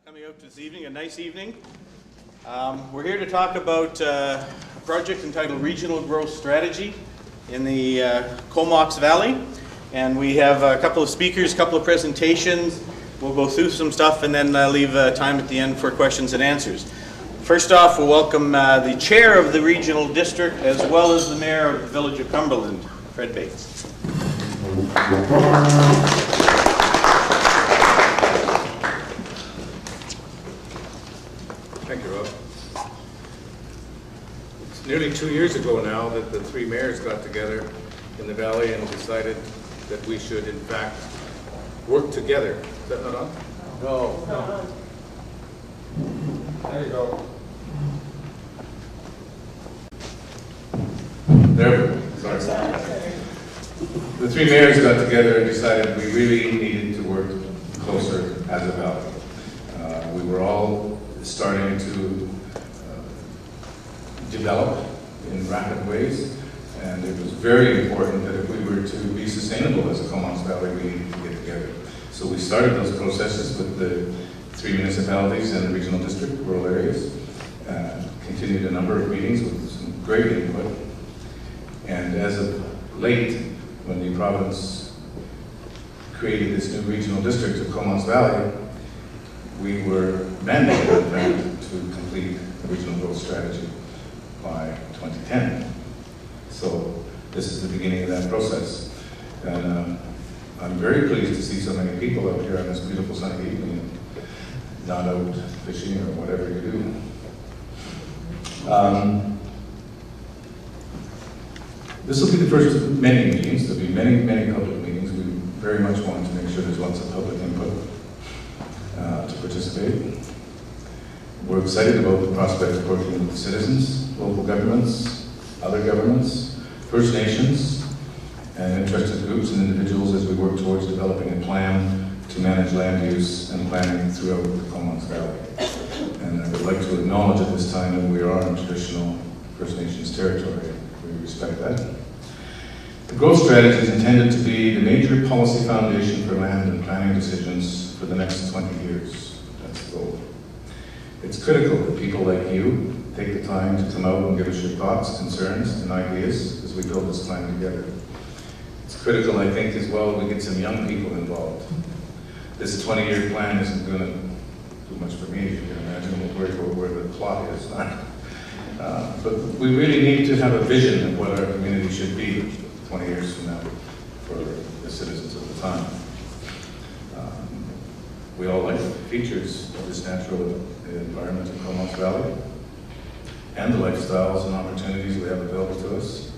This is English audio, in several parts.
Coming out this evening, a nice evening. We're here to talk about a project entitled Regional Growth Strategy in the COMOX Valley. And we have a couple of speakers, a couple of presentations. We'll go through some stuff and then leave time at the end for questions and answers. First off, we'll welcome the chair of the regional district as well as the mayor of the village of Cumberland, Fred Bates. Thank you, Rob. It's nearly 2 years ago now that the three mayors got together in the valley and decided that we should, in fact, work together. Is that not on? No. There you go. There. Sorry. The three mayors got together and decided we really needed to work closer as a valley. We were all starting to develop in rapid ways, and it was very important that if we were to be sustainable as a COMOX Valley, we needed to get together. So we started those processes with the three municipalities and the regional district, rural areas, continued a number of meetings with some great input, and as of late, when the province created this new regional district of COMOX Valley, we were mandated, in fact, to complete the regional growth strategy by 2010. So this is the beginning of that process. And I'm very pleased to see so many people out here on this beautiful sunny evening, not out fishing or whatever you do. This will be the first of many meetings. There'll be many, many public meetings. We very much want to make sure there's lots of public input to participate. We're excited about the prospect of working with citizens, local governments, other governments, First Nations, and interested groups and individuals as we work towards developing a plan to manage land use and planning throughout the COMOX Valley. And I would like to acknowledge at this time that we are in traditional First Nations territory. We respect that. The growth strategy is intended to be the major policy foundation for land and planning decisions for the next 20 years. That's the goal. It's critical that people like you take the time to come out and give us your thoughts, concerns, and ideas as we build this plan together. It's critical, I think, as well, that we get some young people involved. This 20-year plan isn't going to do much for me, if you can imagine where the plot is. But we really need to have a vision of what our community should be 20 years from now for the citizens of the time. We all like the features of this natural environment in COMOX Valley and the lifestyles and opportunities we have available to us.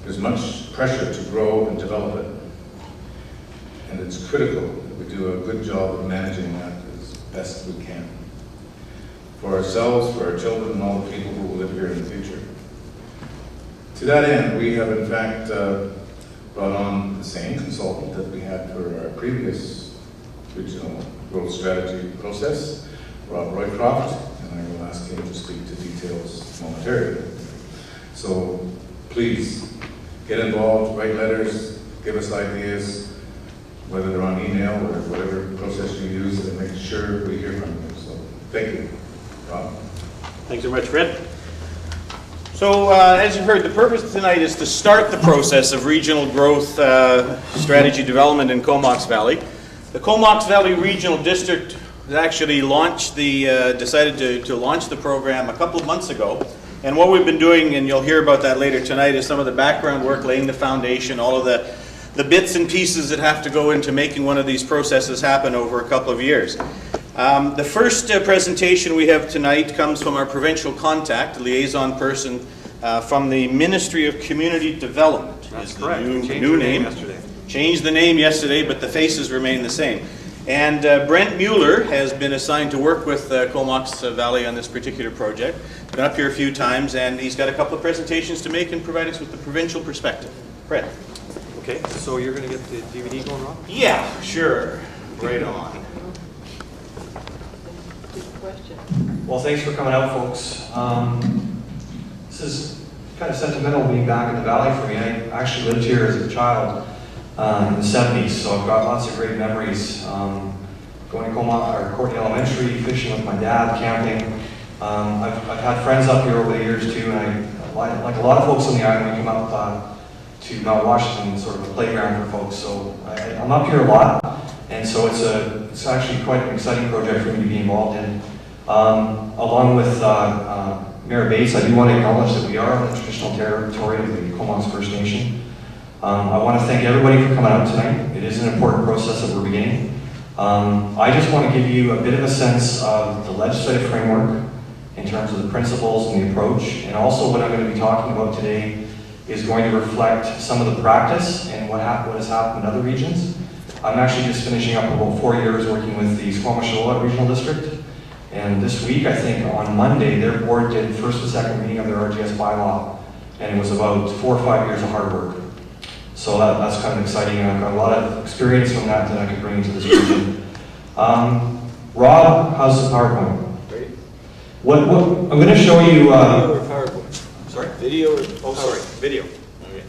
There's much pressure to grow and develop it, and it's critical that we do a good job of managing that as best we can. For ourselves, for our children, and all the people who will live here in the future. To that end, we have in fact brought on the same consultant that we had for our previous regional growth strategy process, Rob Roycroft, and I will ask him to speak to details momentarily. So please get involved, write letters, give us ideas, whether they're on email or whatever process you use, and make sure we hear from you. So thank you. Rob. Thanks very much, Fred. So, as you've heard, the purpose tonight is to start the process of regional growth strategy development in COMOX Valley. The COMOX Valley Regional District has actually decided to launch the program a couple of months ago. And what we've been doing, and you'll hear about that later tonight, is some of the background work, laying the foundation, all of the bits and pieces that have to go into making one of these processes happen over a couple of years. The first presentation we have tonight comes from our provincial contact, liaison person from the Ministry of Community Development. That's is correct. The new name. Yesterday. Changed the name yesterday, but the faces remain the same. And Brent Mueller has been assigned to work with COMOX Valley on this particular project. He's been up here a few times, and he's got a couple of presentations to make and provide us with the provincial perspective. Brent. Okay, so you're going to get the DVD going, Rob? Yeah, sure. Right on. Well, thanks for coming out, folks. This is kind of sentimental being back in the valley for me. I actually lived here as a child in the 70s, so I've got lots of great memories going to COMOX or Courtney Elementary, fishing with my dad, camping. I've had friends up here over the years too, and like a lot of folks on the island, we come up to Mount Washington, sort of a playground for folks. So I'm up here a lot, and so it's actually quite an exciting project for me to be involved in. Along with Mayor Bates, I do want to acknowledge that we are on the traditional territory of the COMOX First Nation. I want to thank everybody for coming out tonight. It is an important process that we're beginning. I just want to give you a bit of a sense of the legislative framework in terms of the principles and the approach, and also what I'm going to be talking about today is going to reflect some of the practice and what has happened in other regions. I'm actually just finishing up about 4 years working with the Squamish-Lillooet Regional District, and this week, I think on Monday, their board did first and second reading of their RGS bylaw, and it was about 4 or 5 years of hard work. So that's kind of exciting, and I've got a lot of experience from that I could bring into this region. Rob, how's the PowerPoint? Great. What I'm going to show you. Video or PowerPoint? Sorry? Video or sorry, video. Okay.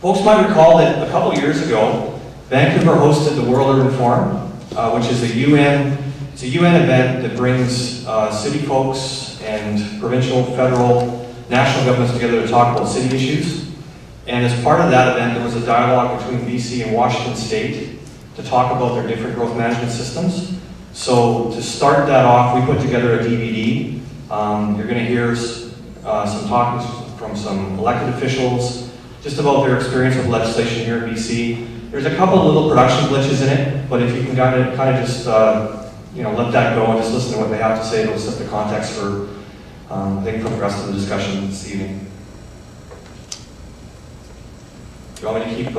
Folks might recall that a couple years ago, Vancouver hosted the World Urban Forum, which is a UN event that brings city folks and provincial, federal, national governments together to talk about city issues. And as part of that event, there was a dialogue between BC and Washington State to talk about their different growth management systems. So to start that off, we put together a DVD. You're going to hear some talks from some elected officials just about their experience with legislation here in BC. There's a couple of little production glitches in it, but if you can kind of just let that go and just listen to what they have to say, it'll set the context for I think for the rest of the discussion this evening. Do you want me to keep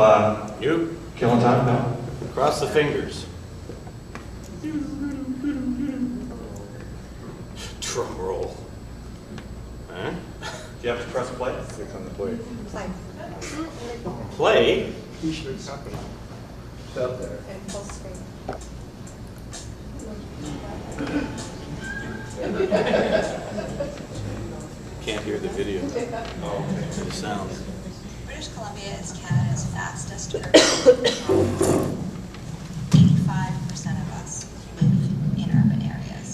killing time? No? Cross the fingers. Drum roll. Huh? Do you have to press play? Click on the play. Play? T-shirts happening. It's out there. And full screen. Can't hear the video. Oh, okay. The sound. British Columbia is Canada's fastest growing province. 85% of us live in urban areas.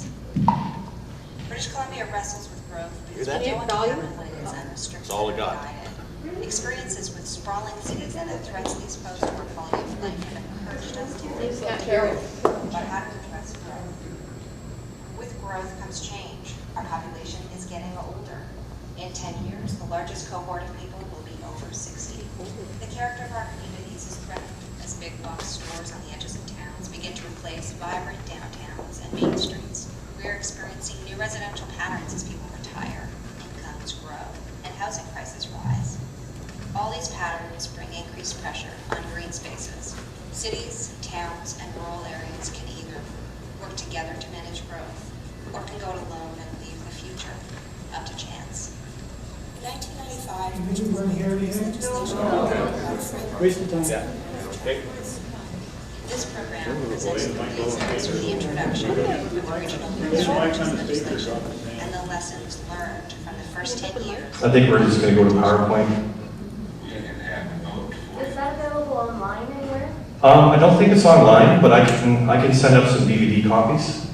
British Columbia wrestles with growth because we don't have limits and restrictions. That's all I got. Experiences with sprawling cities and the threats these pose to our quality of life have encouraged us to think about how to address growth. With growth comes change. Our population is getting older. In 10 years, the largest cohort of people will be over 60. The character of our communities is threatened as big box stores on the edges of towns begin to replace vibrant downtowns and main streets. We are experiencing new residential patterns as people retire, incomes grow, and housing prices rise. All these patterns bring increased pressure on green spaces. Cities, towns, and rural areas can either work together to manage growth, or can go it alone and leave the future up to chance. In 1995, British Columbia introduced legislation. Waste of time. Okay. This program presents the reasons for the introduction of the original legislation and the lessons learned from the first 10 years. I think we're just going to go to PowerPoint. Is that available online anywhere? I don't think it's online, but I can send up some DVD copies.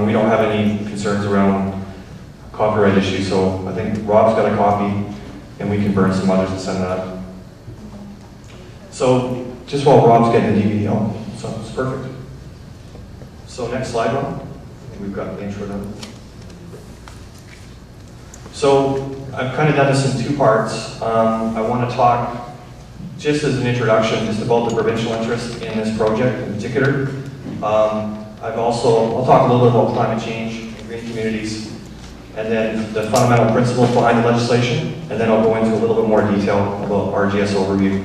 We don't have any concerns around copyright issues, so I think Rob's got a copy, and we can burn some others and send that up. So just while Rob's getting the DVD out, so it's perfect. So next slide, Rob. I think we've got the intro done. So I've kind of done this in 2 parts. I want to talk, just as an introduction, just about the provincial interest in this project in particular. I'll talk a little bit about climate change and green communities, and then the fundamental principles behind the legislation, and then I'll go into a little bit more detail about RGS overview.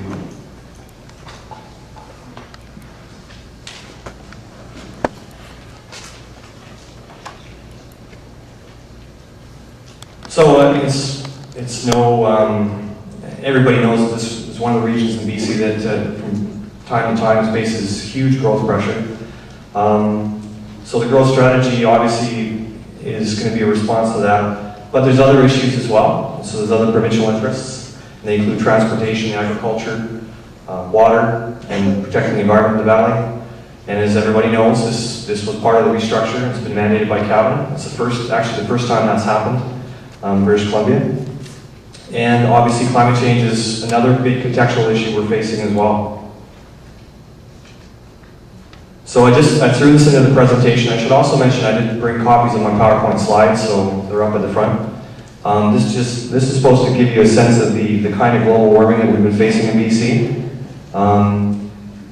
So it's no, everybody knows that this is one of the regions in BC that from time to time faces huge growth pressure. So the growth strategy obviously is going to be a response to that, but there's other issues as well. So there's other provincial interests, and they include transportation, agriculture, water, and protecting the environment in the valley. And as everybody knows, this was part of the restructure. It's been mandated by cabinet. It's actually the first time that's happened in British Columbia. And obviously climate change is another big contextual issue we're facing as well. So I threw this into the presentation. I should also mention I didn't bring copies of my PowerPoint slides, so they're up at the front. This is supposed to give you a sense of the kind of global warming that we've been facing in BC.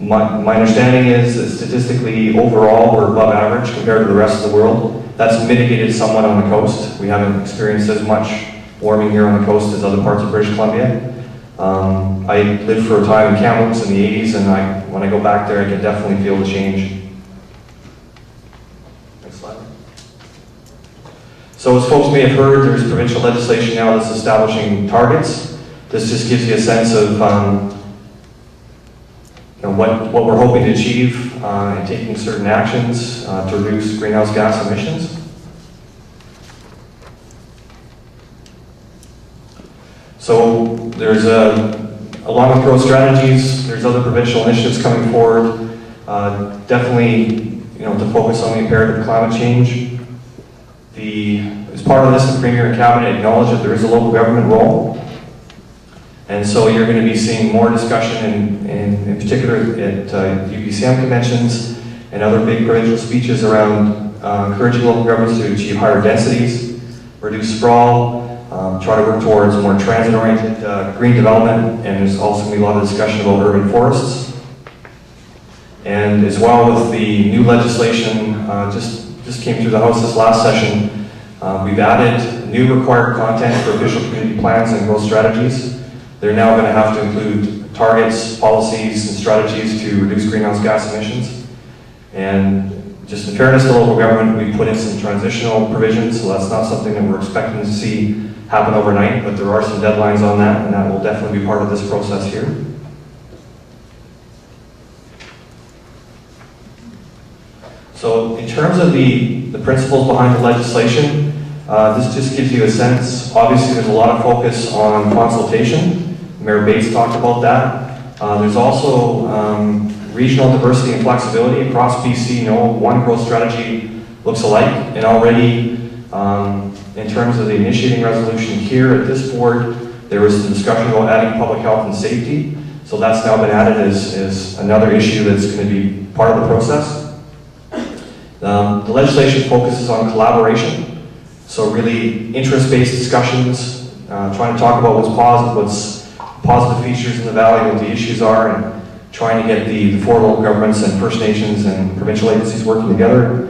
My understanding is that statistically, overall, we're above average compared to the rest of the world. That's mitigated somewhat on the coast. We haven't experienced as much warming here on the coast as other parts of British Columbia. I lived for a time in COMOX in the 80s, and when I go back there, I can definitely feel the change. Next slide. So as folks may have heard, there's provincial legislation now that's establishing targets. This just gives you a sense of what we're hoping to achieve in taking certain actions to reduce greenhouse gas emissions. So there's along with growth strategies, there's other provincial initiatives coming forward. Definitely, to focus on the imperative of climate change. As part of this, the Premier and Cabinet acknowledge that there is a local government role. And so you're going to be seeing more discussion, in particular at UPCM conventions and other big provincial speeches around encouraging local governments to achieve higher densities, reduce sprawl, try to work towards more transit-oriented green development, and there's also going to be a lot of discussion about urban forests. And as well with the new legislation, just came through the House this last session, we've added new required content for official community plans and growth strategies. They're now going to have to include targets, policies, and strategies to reduce greenhouse gas emissions. And just in fairness to local government, we put in some transitional provisions, so that's not something that we're expecting to see happen overnight, but there are some deadlines on that, and that will definitely be part of this process here. So in terms of the principles behind the legislation, this just gives you a sense. Obviously, there's a lot of focus on consultation. Mayor Bates talked about that. There's also regional diversity and flexibility across BC. No one growth strategy looks alike, and already in terms of the initiating resolution here at this board, there was some discussion about adding public health and safety. So that's now been added as another issue that's going to be part of the process. The legislation focuses on collaboration. So really interest-based discussions, trying to talk about what's positive features in the valley, what the issues are, and trying to get the four local governments and First Nations and provincial agencies working together.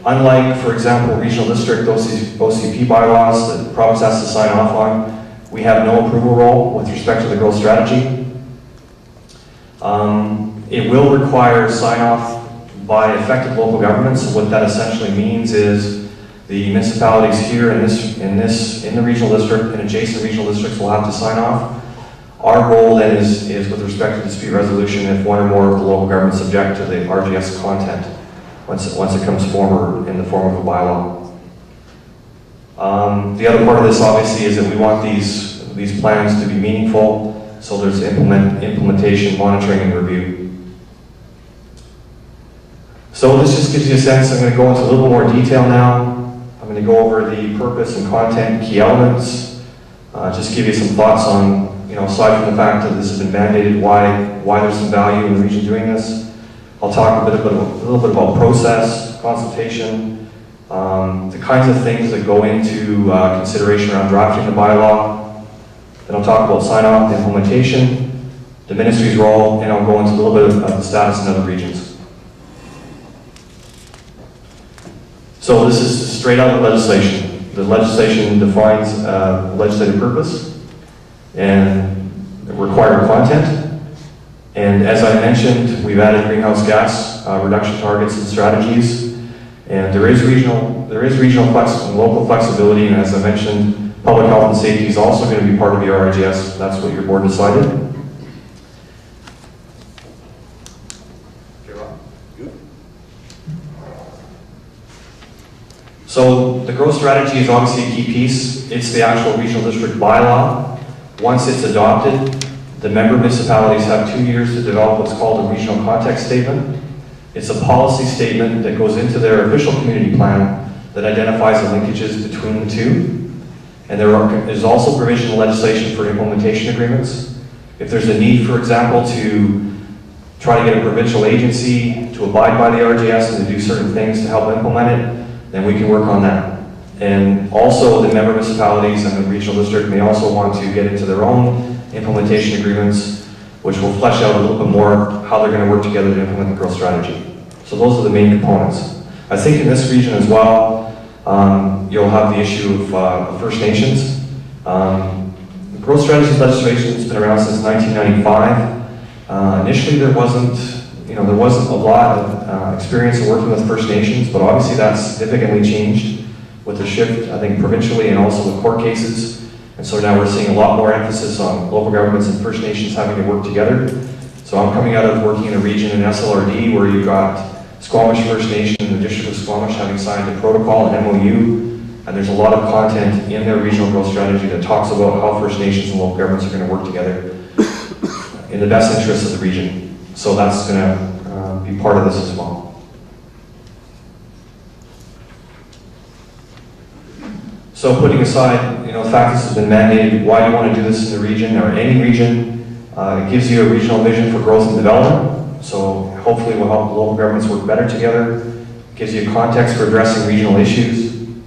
Unlike, for example, regional district OCP bylaws that the province has to sign off on, we have no approval role with respect to the growth strategy. It will require sign-off by affected local governments. So what that essentially means is the municipalities here in the regional district and adjacent regional districts will have to sign off. Our role then is with respect to dispute resolution if one or more of the local governments object to the RGS content once it comes forward in the form of a bylaw. The other part of this obviously is that we want these plans to be meaningful, so there's implementation, monitoring, and review. So this just gives you a sense. I'm going to go into a little more detail now. I'm going to go over the purpose and content, key elements, just give you some thoughts on, aside from the fact that this has been mandated, why there's some value in the region doing this. I'll talk a little bit about process, consultation, the kinds of things that go into consideration around drafting the bylaw. Then I'll talk about sign-off, implementation, the ministry's role, and I'll go into a little bit of the status in other regions. So this is straight out of the legislation. The legislation defines legislative purpose and required content. And as I mentioned, we've added greenhouse gas reduction targets and strategies. And there is regional and local flexibility. And as I mentioned, public health and safety is also going to be part of the RIGS. That's what your board decided. So the growth strategy is obviously a key piece. It's the actual regional district bylaw. Once it's adopted, The member municipalities have 2 years to develop what's called a regional context statement. It's a policy statement that goes into their official community plan that identifies the linkages between the two. And there's also provisional legislation for implementation agreements. If there's a need, for example, to try to get a provincial agency to abide by the RGS and to do certain things to help implement it, then we can work on that. And also the member municipalities and the regional district may also want to get into their own implementation agreements, which will flesh out a little bit more how they're going to work together to implement the growth strategy. So those are the main components. I think in this region as well, you'll have the issue of First Nations. The growth strategy legislation has been around since 1995. Initially there wasn't a lot of experience in working with First Nations, but obviously that's significantly changed with the shift, I think, provincially and also with court cases. And so now we're seeing a lot more emphasis on local governments and First Nations having to work together. So I'm coming out of working in a region in SLRD where you've got Squamish First Nation and the District of Squamish having signed a protocol, an MOU, and there's a lot of content in their regional growth strategy that talks about how First Nations and local governments are going to work together in the best interests of the region. So that's going to be part of this as well. So putting aside, the fact this has been mandated, why do you want to do this in the region or any region? It gives you a regional vision for growth and development. So hopefully will help local governments work better together. It gives you a context for addressing regional issues. You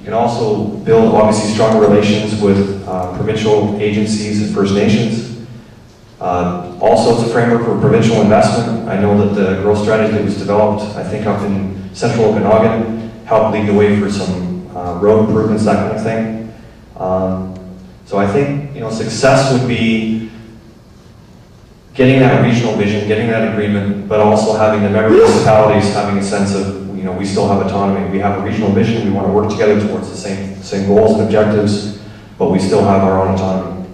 can also build obviously stronger relations with provincial agencies and First Nations. Also, it's a framework for provincial investment. I know that the growth strategy that was developed, I think up in central Okanagan, helped lead the way for some road improvements, that kind of thing. So I think success would be getting that regional vision, getting that agreement, but also having the member municipalities having a sense of we still have autonomy. We have a regional vision. We want to work together towards the same goals and objectives, but we still have our own autonomy.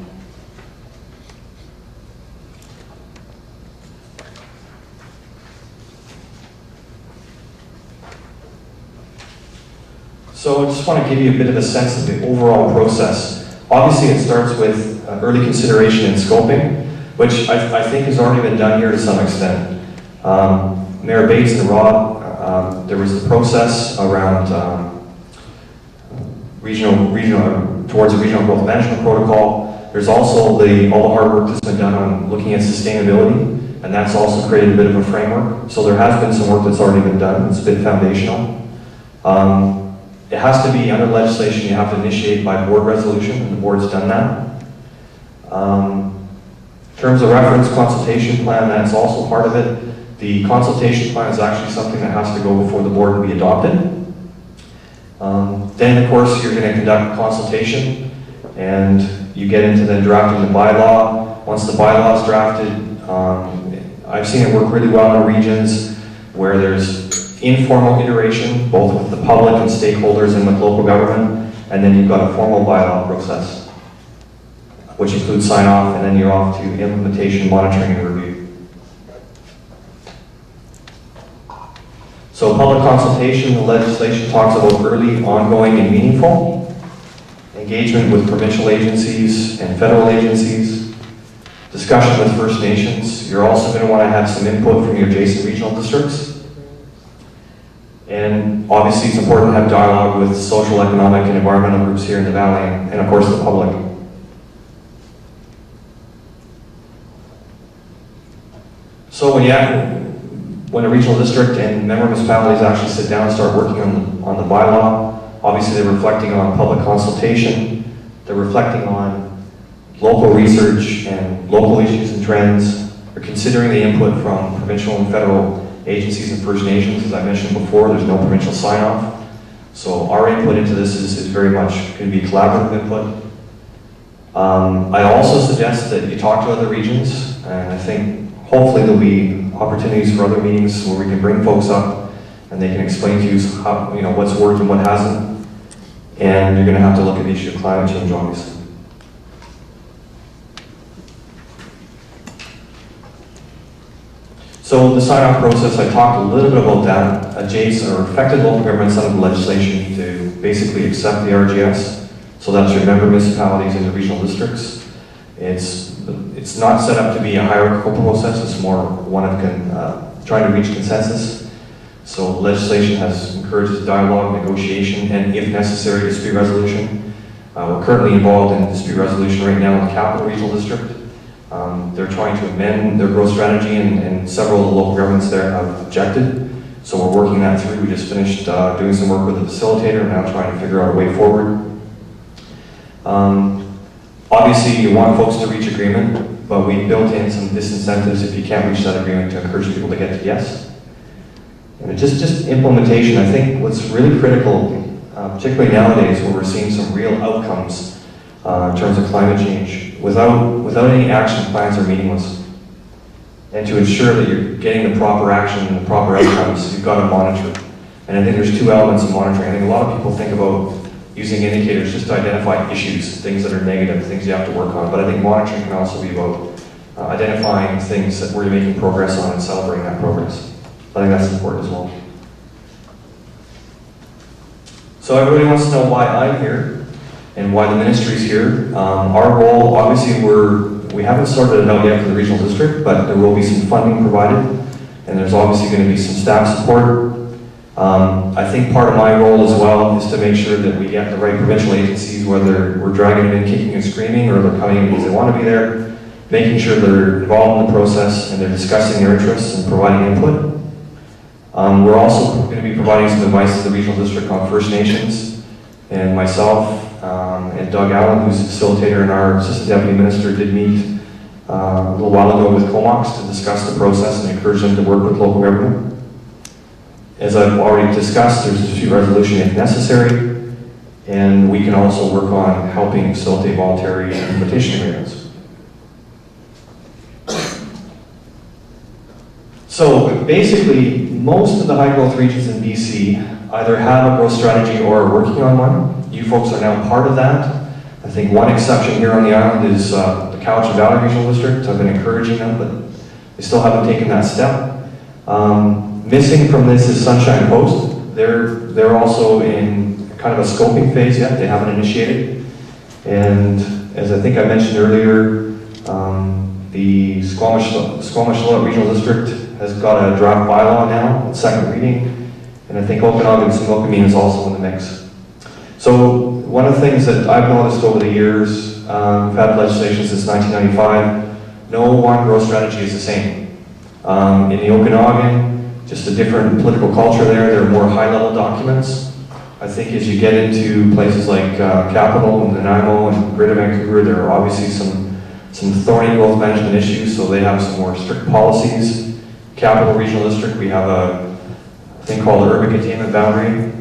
So I just want to give you a bit of a sense of the overall process. Obviously, it starts with early consideration and scoping, which I think has already been done here to some extent. Mayor Bates and Rob, there was the process around towards a regional growth management protocol. There's also all the hard work that's been done on looking at sustainability, and that's also created a bit of a framework. So there has been some work that's already been done. It's been foundational. It has to be under legislation. You have to initiate by board resolution, and the board's done that. In terms of reference consultation plan, that's also part of it. The consultation plan is actually something that has to go before the board and be adopted. Then, of course, you're going to conduct a consultation, and you get into then drafting the bylaw. Once the bylaw is drafted, I've seen it work really well in our regions where there's informal iteration, both with the public and stakeholders and with local government, and then you've got a formal bylaw process, which includes sign-off, and then you're off to implementation, monitoring, and review. So public consultation, the legislation talks about early, ongoing, and meaningful engagement with provincial agencies and federal agencies, discussion with First Nations. You're also going to want to have some input from your adjacent regional districts. And obviously it's important to have dialogue with social, economic, and environmental groups here in the Valley, and of course the public. So when a regional district and member municipalities actually sit down and start working on the bylaw, obviously they're reflecting on public consultation, they're reflecting on local research and local issues and trends, they're considering the input from provincial and federal agencies and First Nations. As I mentioned before, there's no provincial sign-off. So our input into this is very much going to be collaborative input. I also suggest that you talk to other regions, and I think hopefully there'll be opportunities for other meetings where we can bring folks up and they can explain to you how, what's worked and what hasn't. And you're going to have to look at the issue of climate change, obviously. So the sign-off process, I talked a little bit about that. Adjacent or affected local governments under the legislation to basically accept the RGS. So that's your member municipalities and the regional districts. It's not set up to be a hierarchical process, it's more one of trying to reach consensus. So legislation encourages dialogue, negotiation, and if necessary, dispute resolution. We're currently involved in dispute resolution right now in the Capital Regional District. They're trying to amend their growth strategy, and several of the local governments there have objected. So we're working that through. We just finished doing some work with the facilitator and now trying to figure out a way forward. Obviously, you want folks to reach agreement, but we built in some disincentives if you can't reach that agreement to encourage people to get to yes. And just implementation, I think what's really critical, particularly nowadays when we're seeing some real outcomes in terms of climate change, without any action plans are meaningless. And to ensure that you're getting the proper action and the proper outcomes, you've got to monitor. And I think there's two elements of monitoring. I think a lot of people think about using indicators just to identify issues, things that are negative, things you have to work on. But I think monitoring can also be about identifying things that we're making progress on and celebrating that progress. I think that's important as well. So everybody wants to know why I'm here and why the ministry's here. Our role, obviously, we haven't sorted it out yet for the regional district, but there will be some funding provided, and there's obviously going to be some staff support. I think part of my role as well is to make sure that we get the right provincial agencies, whether we're dragging them in kicking and screaming or they're coming in because they want to be there, making sure they're involved in the process and they're discussing their interests and providing input. We're also going to be providing some advice to the regional district on First Nations, and myself and Doug Allen, who's the facilitator and our assistant deputy minister, did meet a little while ago with COMOX to discuss the process and encourage them to work with local government. As I've already discussed, there's a dispute resolution if necessary, and we can also work on helping facilitate voluntary petition agreements. So basically, most of the high growth regions in BC either have a growth strategy or are working on one. You folks are now part of that. I think one exception here on the island is the Cowichan Valley Regional District. I've been encouraging them, but they still haven't taken that step. Missing from this is Sunshine Coast. They're also in kind of a scoping phase yet. They haven't initiated. And as I think I mentioned earlier, the Squamish Regional District has got a draft bylaw now, second reading, and I think Okanagan and Similkameen is also in the mix. So one of the things that I've noticed over the years, we've had legislation since 1995, no one growth strategy is the same. In the Okanagan, just a different political culture there are more high-level documents. I think as you get into places like Capital and Nanaimo and Greater Vancouver, there are obviously some thorny growth management issues, so they have some more strict policies. Capital Regional District, we have a thing called the Urban Containment Boundary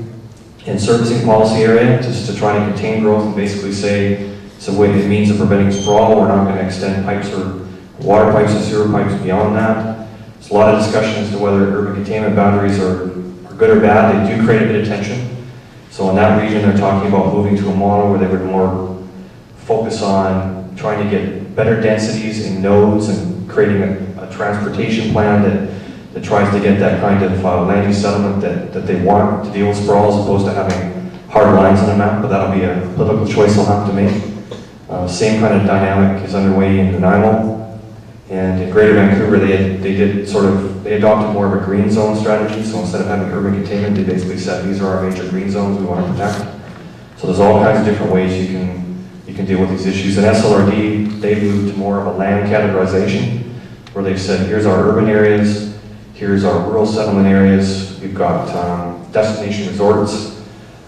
and Servicing Policy Area, just to try to contain growth and basically say it's a way, it means of preventing sprawl. We're not going to extend pipes or water pipes and sewer pipes beyond that. There's a lot of discussion as to whether urban containment boundaries are good or bad. They do create a bit of tension. So in that region, they're talking about moving to a model where they would more focus on trying to get better densities in nodes and creating a transportation plan that tries to get that kind of land use settlement that they want to deal with sprawl, as opposed to having hard lines on a map, but that'll be a political choice they'll have to make. Same kind of dynamic is underway in Nanaimo. And in Greater Vancouver, they adopted more of a green zone strategy. So instead of having urban containment, they basically said these are our major green zones we want to protect. So there's all kinds of different ways you can deal with these issues. And SLRD, they moved to more of a land categorization, where they've said here's our urban areas, here's our rural settlement areas, we've got destination resorts,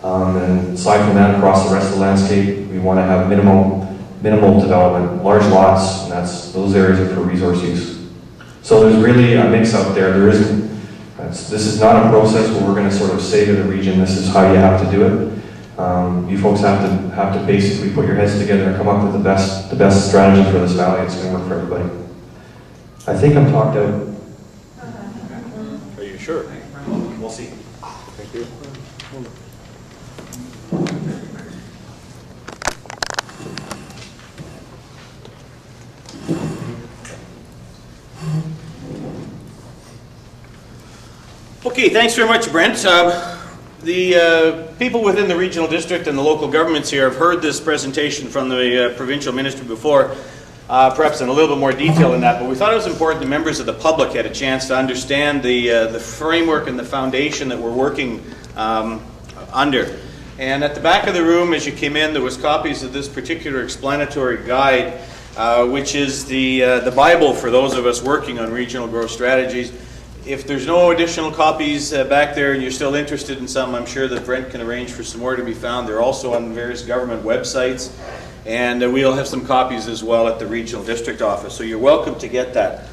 and aside from that, across the rest of the landscape, we want to have minimal development, large lots, and those areas are for resource use. So there's really a mix out there. This is not a process where we're going to sort of say to the region, this is how you have to do it. You folks have to basically put your heads together and come up with the best strategy for this valley that's going to work for everybody. I think I'm talked out. Are you sure? We'll see. Thank you. Okay, thanks very much, Brent. The people within the regional district and the local governments here have heard this presentation from the provincial minister before. perhaps in a little bit more detail than that, but we thought it was important that members of the public had a chance to understand the framework and the foundation that we're working under. And at the back of the room, as you came in, there was copies of this particular explanatory guide, which is the Bible for those of us working on regional growth strategies. If there's no additional copies back there and you're still interested in some, I'm sure that Brent can arrange for some more to be found. They're also on various government websites, and we'll have some copies as well at the regional district office, so you're welcome to get that.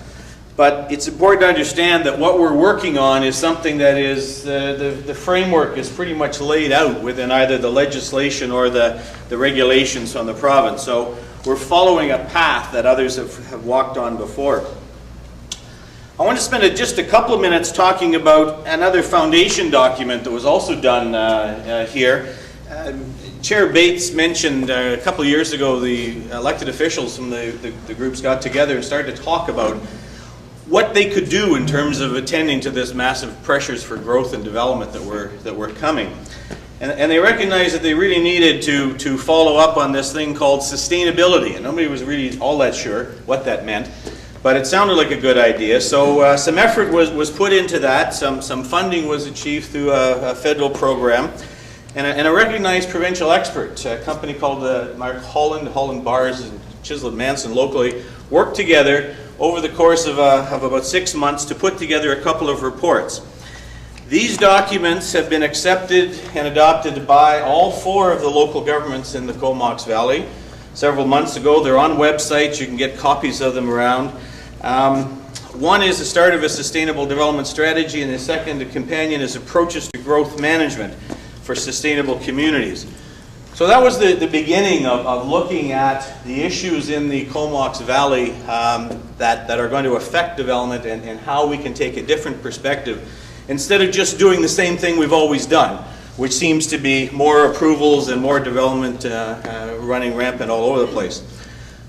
But it's important to understand that what we're working on is something that is, the framework is pretty much laid out within either the legislation or the regulations on the province. So we're following a path that others have walked on before. I want to spend just a couple of minutes talking about another foundation document that was also done here. Chair Bates mentioned a couple of years ago the elected officials from the groups got together and started to talk about what they could do in terms of attending to this massive pressures for growth and development that were coming. And they recognized that they really needed to follow up on this thing called sustainability. And nobody was really all that sure what that meant, but it sounded like a good idea. So some effort was put into that. Some funding was achieved through a federal program. And a recognized provincial expert, a company called Mark Holland Bars and Chislett Manson locally, worked together over the course of about 6 months to put together a couple of reports. These documents have been accepted and adopted by all 4 of the local governments in the COMOX Valley several months ago. They're on websites. You can get copies of them around. One is the start of a sustainable development strategy, and the second, the companion, is approaches to growth management for sustainable communities. So that was the beginning of looking at the issues in the COMOX Valley that are going to affect development and how we can take a different perspective instead of just doing the same thing we've always done, which seems to be more approvals and more development running rampant all over the place.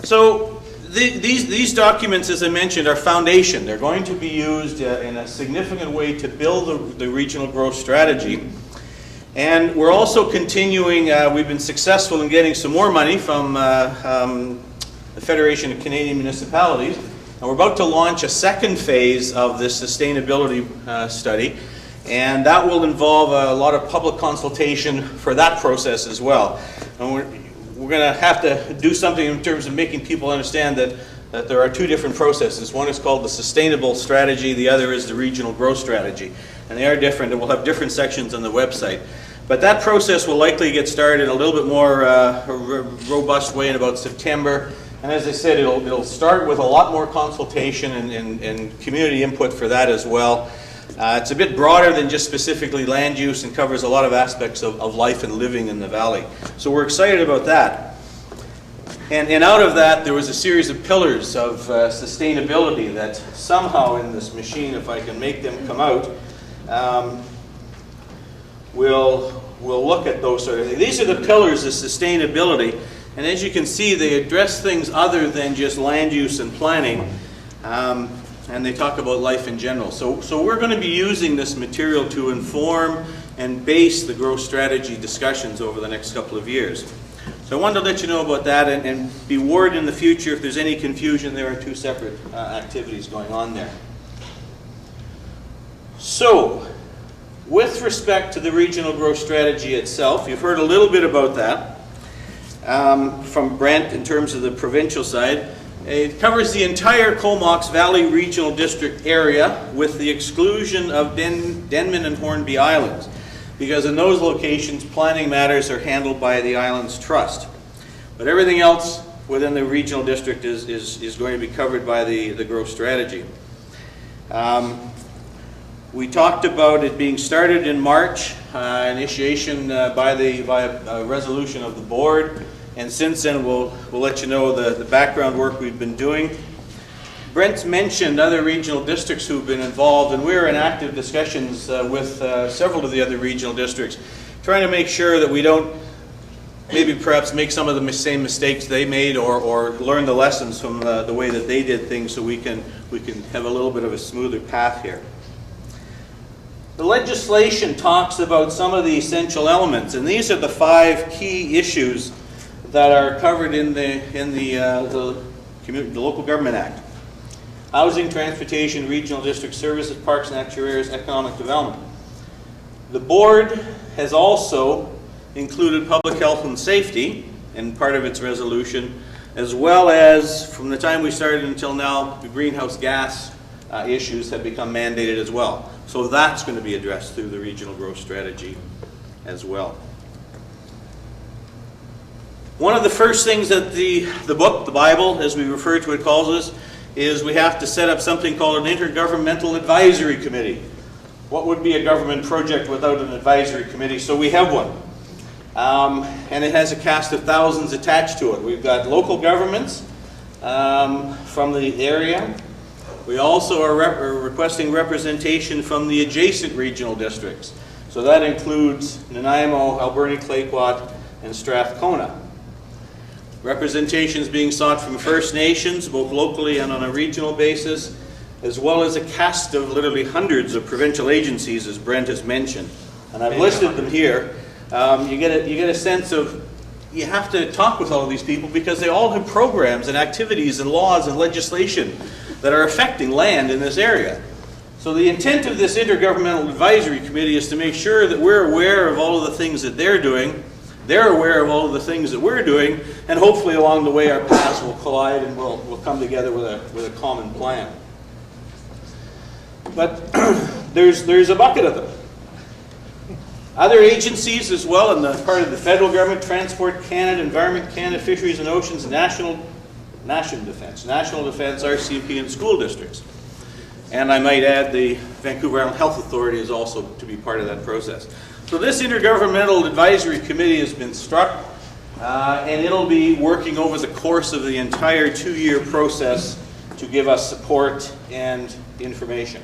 So these documents, as I mentioned, are foundation. They're going to be used in a significant way to build the regional growth strategy. And we're also continuing, we've been successful in getting some more money from the Federation of Canadian Municipalities, and we're about to launch a second phase of this sustainability study, and that will involve a lot of public consultation for that process as well. And we're going to have to do something in terms of making people understand that there are 2 different processes. One is called the sustainable strategy, the other is the regional growth strategy. And they are different, and we'll have different sections on the website. But that process will likely get started in a little bit more robust way in about September. And as I said, it'll start with a lot more consultation and community input for that as well. It's a bit broader than just specifically land use and covers a lot of aspects of life and living in the valley. So we're excited about that. And out of that, there was a series of pillars of sustainability that somehow in this machine, if I can make them come out, we'll look at those sort of things. These are the pillars of sustainability, and as you can see, they address things other than just land use and planning, and they talk about life in general. So we're going to be using this material to inform and base the growth strategy discussions over the next couple of years. So I wanted to let you know about that, and be warned in the future if there's any confusion. There are 2 separate activities going on there. So, with respect to the regional growth strategy itself, you've heard a little bit about that from Brent in terms of the provincial side. It covers the entire COMOX Valley Regional District area with the exclusion of Denman and Hornby Islands, because in those locations planning matters are handled by the Islands Trust. But everything else within the regional district is going to be covered by the growth strategy. We talked about it being started in March, initiation by a resolution of the board, and since then we'll let you know the background work we've been doing. Brent's mentioned other regional districts who've been involved, and we're in active discussions with several of the other regional districts, trying to make sure that we don't maybe perhaps make some of the same mistakes they made, or learn the lessons from the way that they did things, so we can have a little bit of a smoother path here. The legislation talks about some of the essential elements, and these are the 5 key issues that are covered in the the Local Government Act. Housing, Transportation, Regional District Services, Parks and Actuarials, Economic Development. The board has also included public health and safety in part of its resolution, as well as, from the time we started until now, the greenhouse gas issues have become mandated as well. So that's going to be addressed through the regional growth strategy as well. One of the first things that the book, the Bible, as we refer to it, calls us, is we have to set up something called an intergovernmental advisory committee. What would be a government project without an advisory committee? So we have one. And it has a cast of thousands attached to it. We've got local governments from the area. We also are requesting representation from the adjacent regional districts. So that includes Nanaimo, Alberni, Clayoquot, and Strathcona. Representation is being sought from First Nations, both locally and on a regional basis, as well as a cast of literally hundreds of provincial agencies, as Brent has mentioned. And I've listed them here. You get a sense of, you have to talk with all of these people because they all have programs and activities and laws and legislation that are affecting land in this area. So the intent of this Intergovernmental Advisory Committee is to make sure that we're aware of all of the things that they're doing, they're aware of all of the things that we're doing, and hopefully along the way our paths will collide and we'll come together with a common plan. But there's a bucket of them. Other agencies as well, in the part of the federal government, Transport Canada, Environment Canada, Fisheries and Oceans, National Defence, RCMP, and school districts. And I might add the Vancouver Island Health Authority is also to be part of that process. So this Intergovernmental Advisory Committee has been struck, and it'll be working over the course of the entire 2-year process to give us support and information.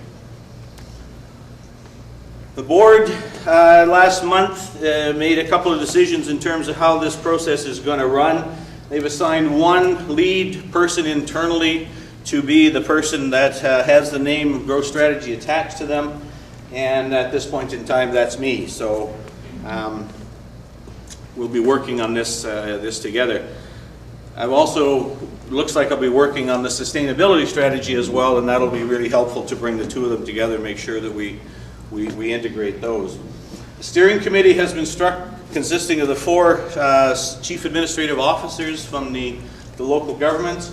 The board last month made a couple of decisions in terms of how this process is going to run. They've assigned one lead person internally to be the person that has the name growth strategy attached to them, and at this point in time that's me. So we'll be working on this together. I've also, looks like I'll be working on the sustainability strategy as well, and that'll be really helpful to bring the two of them together and make sure that we integrate those. The steering committee has been struck, consisting of the 4 chief administrative officers from the local governments,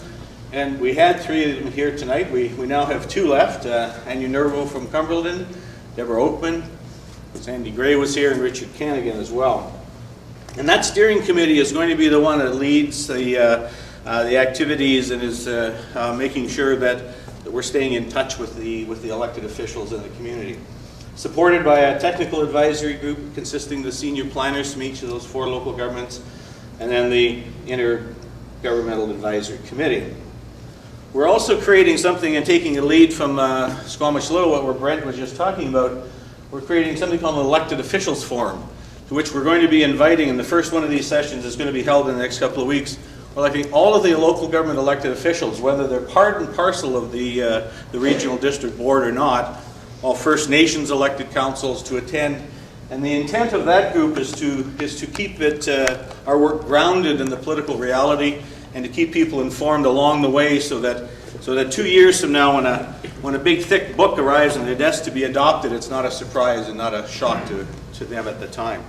and we had 3 of them here tonight. We now have 2 left, Anya Nervo from Cumberland, Deborah Oakman, Sandy Gray was here, and Richard Canagan as well. And that steering committee is going to be the one that leads the activities and is making sure that we're staying in touch with the elected officials in the community. Supported by a technical advisory group consisting of the senior planners from each of those 4 local governments, and then the Intergovernmental Advisory Committee. We're also creating something and taking a lead from Squamish Little, what Brent was just talking about. We're creating something called an Elected Officials Forum, to which we're going to be inviting, and the first one of these sessions is going to be held in the next couple of weeks. We're electing all of the local government elected officials, whether they're part and parcel of the regional district board or not, all First Nations elected councils to attend. And the intent of that group is to keep our work grounded in the political reality and to keep people informed along the way so that 2 years from now when a big thick book arrives on their desk to be adopted, it's not a surprise and not a shock to them at the time.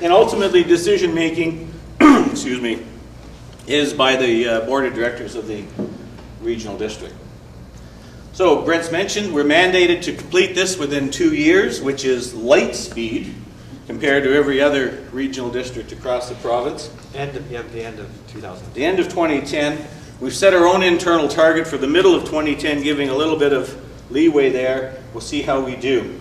And ultimately decision making excuse me, is by the board of directors of the regional district. So Brent's mentioned we're mandated to complete this within 2 years, which is light speed compared to every other regional district across the province. The end of 2000. The end of 2010. We've set our own internal target for the middle of 2010, giving a little bit of leeway there. We'll see how we do.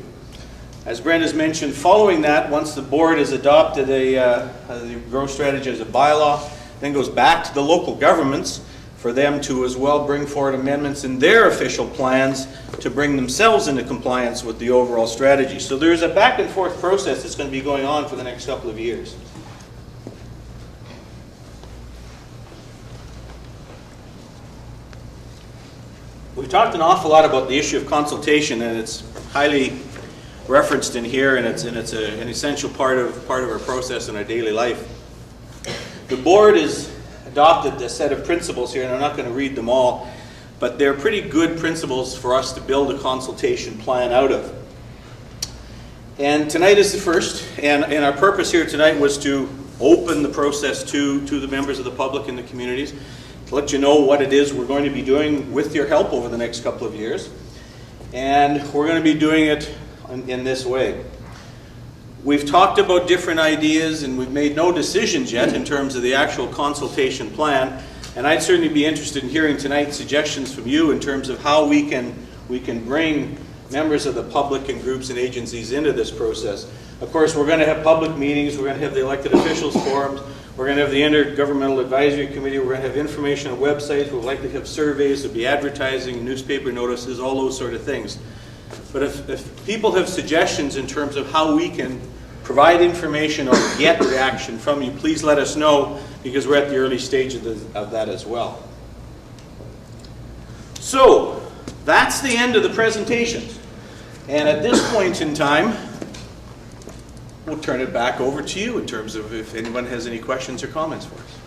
As Brent has mentioned, following that, once the board has adopted the growth strategy as a bylaw, then goes back to the local governments for them to as well bring forward amendments in their official plans to bring themselves into compliance with the overall strategy. So there's a back and forth process that's going to be going on for the next couple of years. We've talked an awful lot about the issue of consultation, and it's highly referenced in here, and it's an essential part of our process in our daily life. The board is adopted a set of principles here, and I'm not going to read them all, but they're pretty good principles for us to build a consultation plan out of. And tonight is the first, and our purpose here tonight was to open the process to the members of the public and the communities, to let you know what it is we're going to be doing with your help over the next couple of years. And we're going to be doing it in this way. We've talked about different ideas and we've made no decisions yet in terms of the actual consultation plan. And I'd certainly be interested in hearing tonight suggestions from you in terms of how we can bring members of the public and groups and agencies into this process. Of course, we're going to have public meetings, we're going to have the elected officials forums, we're going to have the Intergovernmental Advisory Committee, we're going to have information on websites, we'll likely have surveys, there'll be advertising, newspaper notices, all those sort of things. But if people have suggestions in terms of how we can provide information or get reaction from you, please let us know, because we're at the early stage of that as well. So, that's the end of the presentations. And at this point in time, we'll turn it back over to you in terms of if anyone has any questions or comments for us.